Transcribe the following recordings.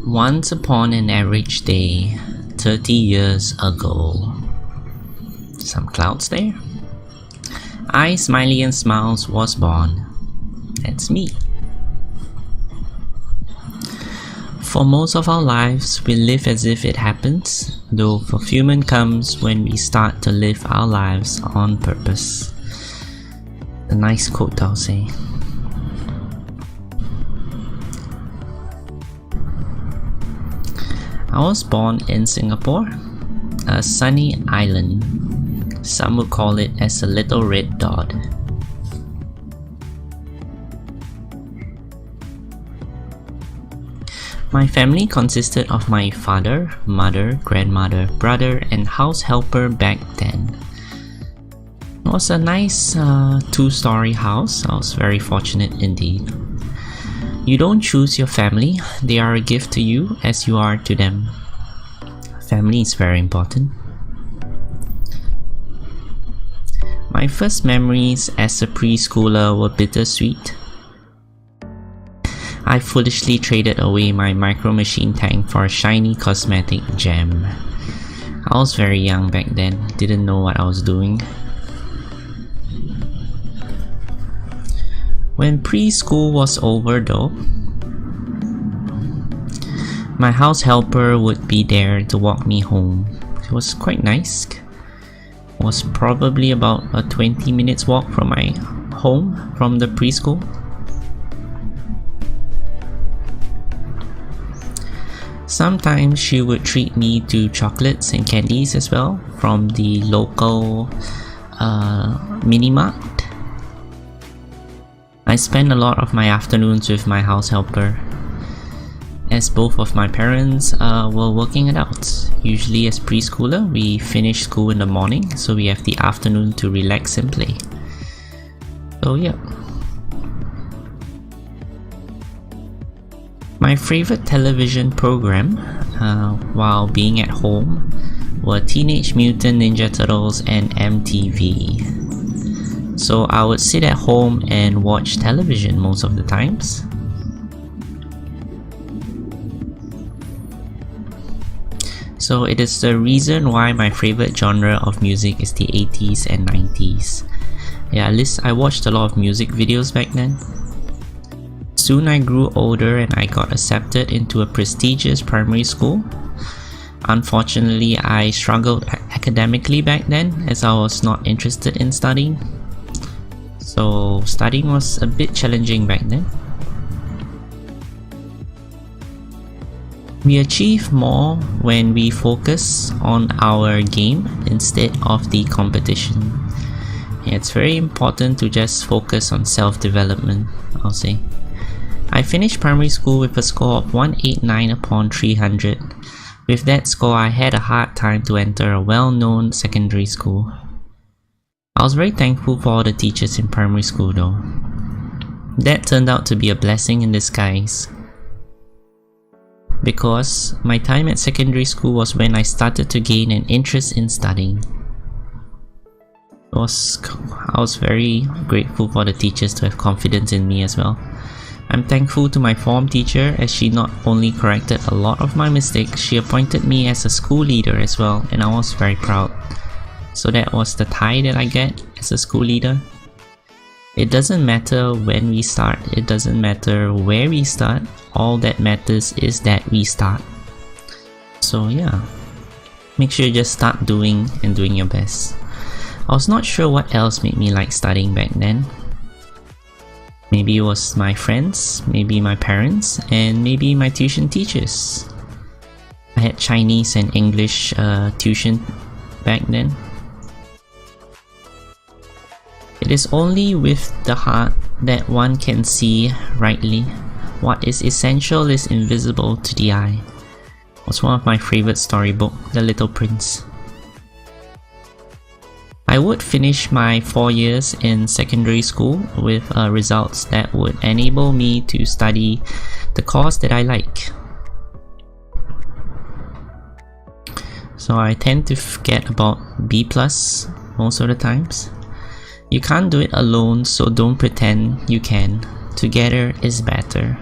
Once upon an average day, 30 years ago. Some clouds there. I, Smiiley Smiiles, was born. That's me. For most of our lives, we live as if it happens, though fulfillment comes when we start to live our lives on purpose. A nice quote, I'll say. I was born in Singapore, a sunny island. Some would call it as a little red dot. My family consisted of my father, mother, grandmother, brother, and house helper back then. It was a nice two-story house. I was very fortunate indeed. You don't choose your family, they are a gift to you as you are to them. Family is very important. My first memories as a preschooler were bittersweet. I foolishly traded away my micro machine tank for a shiny cosmetic gem. I was very young back then, didn't know what I was doing. When preschool was over though, my house helper would be there to walk me home. It was quite nice. It was probably about a 20 minutes walk from my home from the preschool. Sometimes she would treat me to chocolates and candies as well from the local mini-mart. I spent a lot of my afternoons with my house helper, as both of my parents were working adults. Usually as preschooler, we finish school in the morning, so we have the afternoon to relax and play. So yeah. My favorite television program while being at home were Teenage Mutant Ninja Turtles and MTV. So I would sit at home and watch television most of the times. So it is the reason why my favorite genre of music is the 80s and 90s. Yeah, at least I watched a lot of music videos back then. Soon I grew older and I got accepted into a prestigious primary school. Unfortunately, I struggled academically back then as I was not interested in studying. So studying was a bit challenging back then. We achieve more when we focus on our game instead of the competition. Yeah, it's very important to just focus on self-development, I'll say. I finished primary school with a score of 189 upon 300. With that score, I had a hard time to enter a well-known secondary school. I was very thankful for all the teachers in primary school though. That turned out to be a blessing in disguise, because my time at secondary school was when I started to gain an interest in studying. I was very grateful for the teachers to have confidence in me as well. I'm thankful to my form teacher as she not only corrected a lot of my mistakes, she appointed me as a school leader as well, and I was very proud. So that was the tie that I get as a school leader. It doesn't matter when we start, it doesn't matter where we start, all that matters is that we start. So yeah, make sure you just start doing your best. I was not sure what else made me like studying back then. Maybe it was my friends, maybe my parents, and maybe my tuition teachers. I had Chinese and English tuition back then. It is only with the heart that one can see rightly. What is essential is invisible to the eye. It was one of my favorite storybook, The Little Prince. I would finish my 4 years in secondary school with results that would enable me to study the course that I like. So I tend to get about B+ most of the times. You can't do it alone, so don't pretend you can. Together is better.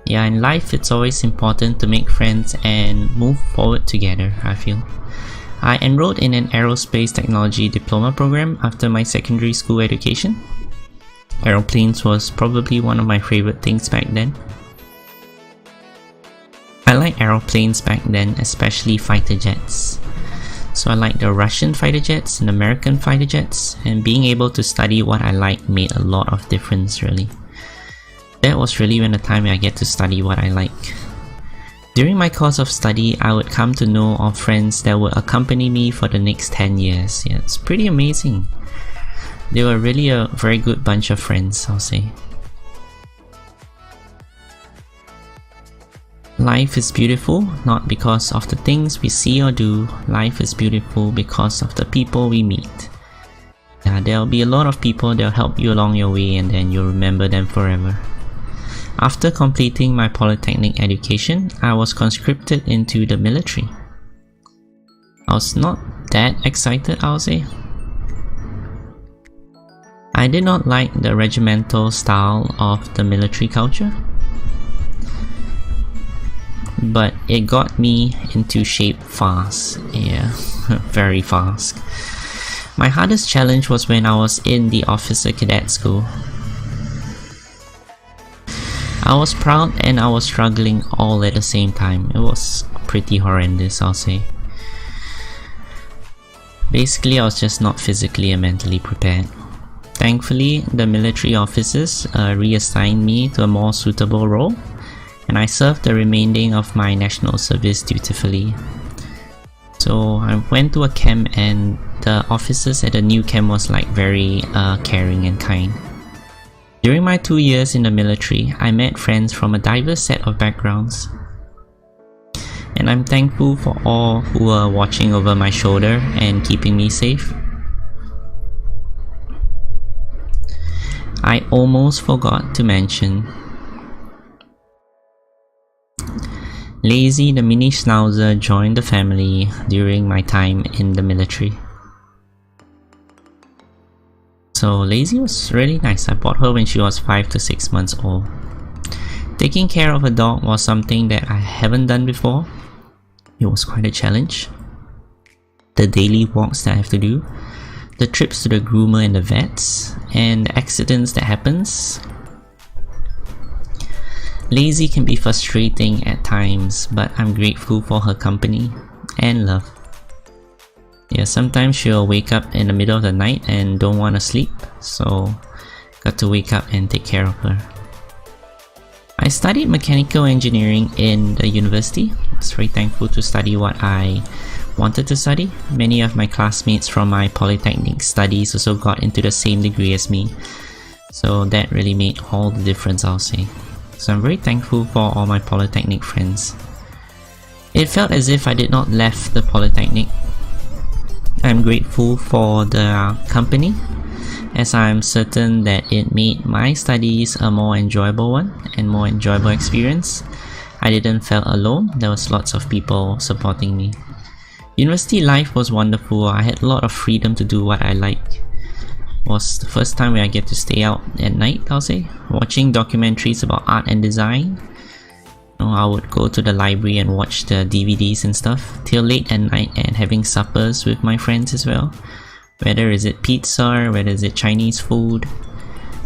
Yeah, in life it's always important to make friends and move forward together, I feel. I enrolled in an aerospace technology diploma program after my secondary school education. Aeroplanes was probably one of my favorite things back then. I liked aeroplanes back then, especially fighter jets. So I liked the Russian fighter jets and American fighter jets, and being able to study what I liked made a lot of difference really. That was really when the time I get to study what I like. During my course of study, I would come to know of friends that would accompany me for the next 10 years. Yeah, it's pretty amazing. They were really a very good bunch of friends, I'll say. Life is beautiful, not because of the things we see or do. Life is beautiful because of the people we meet. Yeah, there'll be a lot of people that'll help you along your way, and then you'll remember them forever. After completing my polytechnic education, I was conscripted into the military. I was not that excited, I'll say. I did not like the regimental style of the military culture, but it got me into shape fast. Yeah, very fast. My hardest challenge was when I was in the officer cadet school. I was proud and I was struggling all at the same time. It was pretty horrendous, I'll say. Basically, I was just not physically and mentally prepared. Thankfully, the military officers reassigned me to a more suitable role, and I served the remaining of my national service dutifully. So I went to a camp, and the officers at the new camp was like very caring and kind. During my 2 years in the military, I met friends from a diverse set of backgrounds. And I'm thankful for all who were watching over my shoulder and keeping me safe. I almost forgot to mention Lazy the mini schnauzer joined the family during my time in the military. So Lazy was really nice. I bought her when she was 5 to 6 months old. Taking care of a dog was something that I haven't done before. It was quite a challenge. The daily walks that I have to do, the trips to the groomer and the vets, and the accidents that happens. Lazy can be frustrating at times, but I'm grateful for her company and love. Yeah, sometimes she'll wake up in the middle of the night and don't want to sleep, so got to wake up and take care of her. I studied mechanical engineering in the university. I was very thankful to study what I wanted to study. Many of my classmates from my polytechnic studies also got into the same degree as me, so that really made all the difference, I'll say. So I'm very thankful for all my polytechnic friends. It felt as if I did not left the polytechnic. I'm grateful for the company, as I'm certain that it made my studies a more enjoyable one and more enjoyable experience. I didn't feel alone. There was lots of people supporting me. University life was wonderful. I had a lot of freedom to do what I like. It was the first time where I get to stay out at night, I'll say, watching documentaries about art and design. I would go to the library and watch the DVDs and stuff till late at night, and having suppers with my friends as well. Whether is it pizza, whether is it Chinese food.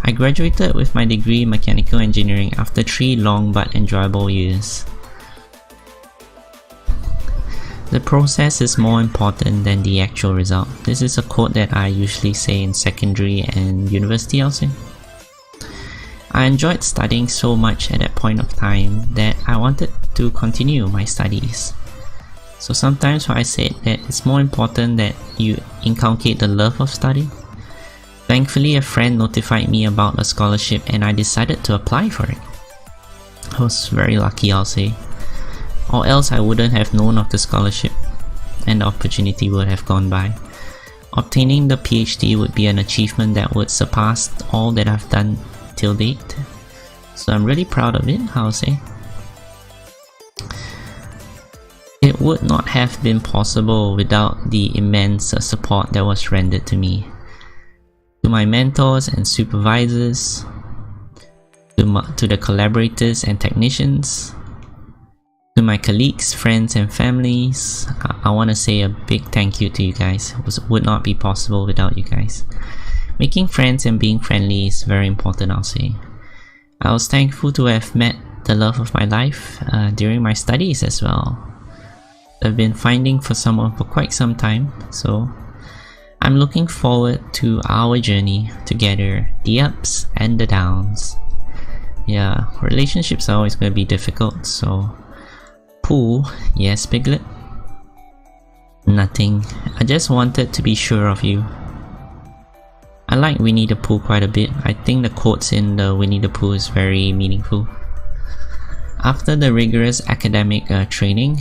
I graduated with my degree in mechanical engineering after 3 long but enjoyable years. The process is more important than the actual result. This is a quote that I usually say in secondary and university, I'll say. I enjoyed studying so much at that point of time that I wanted to continue my studies. So sometimes when I said that it's more important that you inculcate the love of study. Thankfully, a friend notified me about a scholarship and I decided to apply for it. I was very lucky, I'll say. Or else I wouldn't have known of the scholarship and the opportunity would have gone by. Obtaining the PhD would be an achievement that would surpass all that I've done till date. So I'm really proud of it, I'll say. It would not have been possible without the immense support that was rendered to me. To my mentors and supervisors, to the collaborators and technicians, to my colleagues, friends and families. I want to say a big thank you to you guys. It would not be possible without you guys. Making friends and being friendly is very important, I'll say. I was thankful to have met the love of my life during my studies as well. I've been finding for someone for quite some time, so I'm looking forward to our journey together, the ups and the downs. Yeah, relationships are always going to be difficult, so Pooh, yes Piglet? Nothing, I just wanted to be sure of you. I like Winnie the Pooh quite a bit. I think the quotes in the Winnie the Pooh is very meaningful. After the rigorous academic training,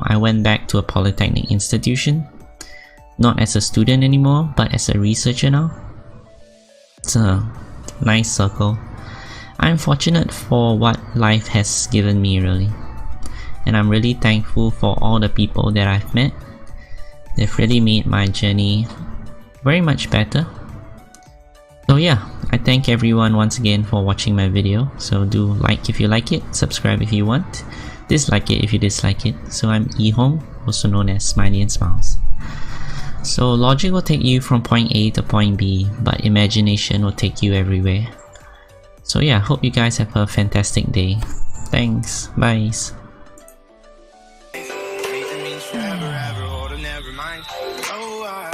I went back to a polytechnic institution. Not as a student anymore, but as a researcher now. It's a nice circle. I'm fortunate for what life has given me, really. And I'm really thankful for all the people that I've met. They've really made my journey very much better. So yeah, I thank everyone once again for watching my video. So do like if you like it, subscribe if you want, dislike it if you dislike it. So I'm Ehong, also known as Smiiley Smiiles. So logic will take you from point A to point B, but imagination will take you everywhere. So yeah, hope you guys have a fantastic day. Thanks, bye. Never, ever, or to never mind. Oh,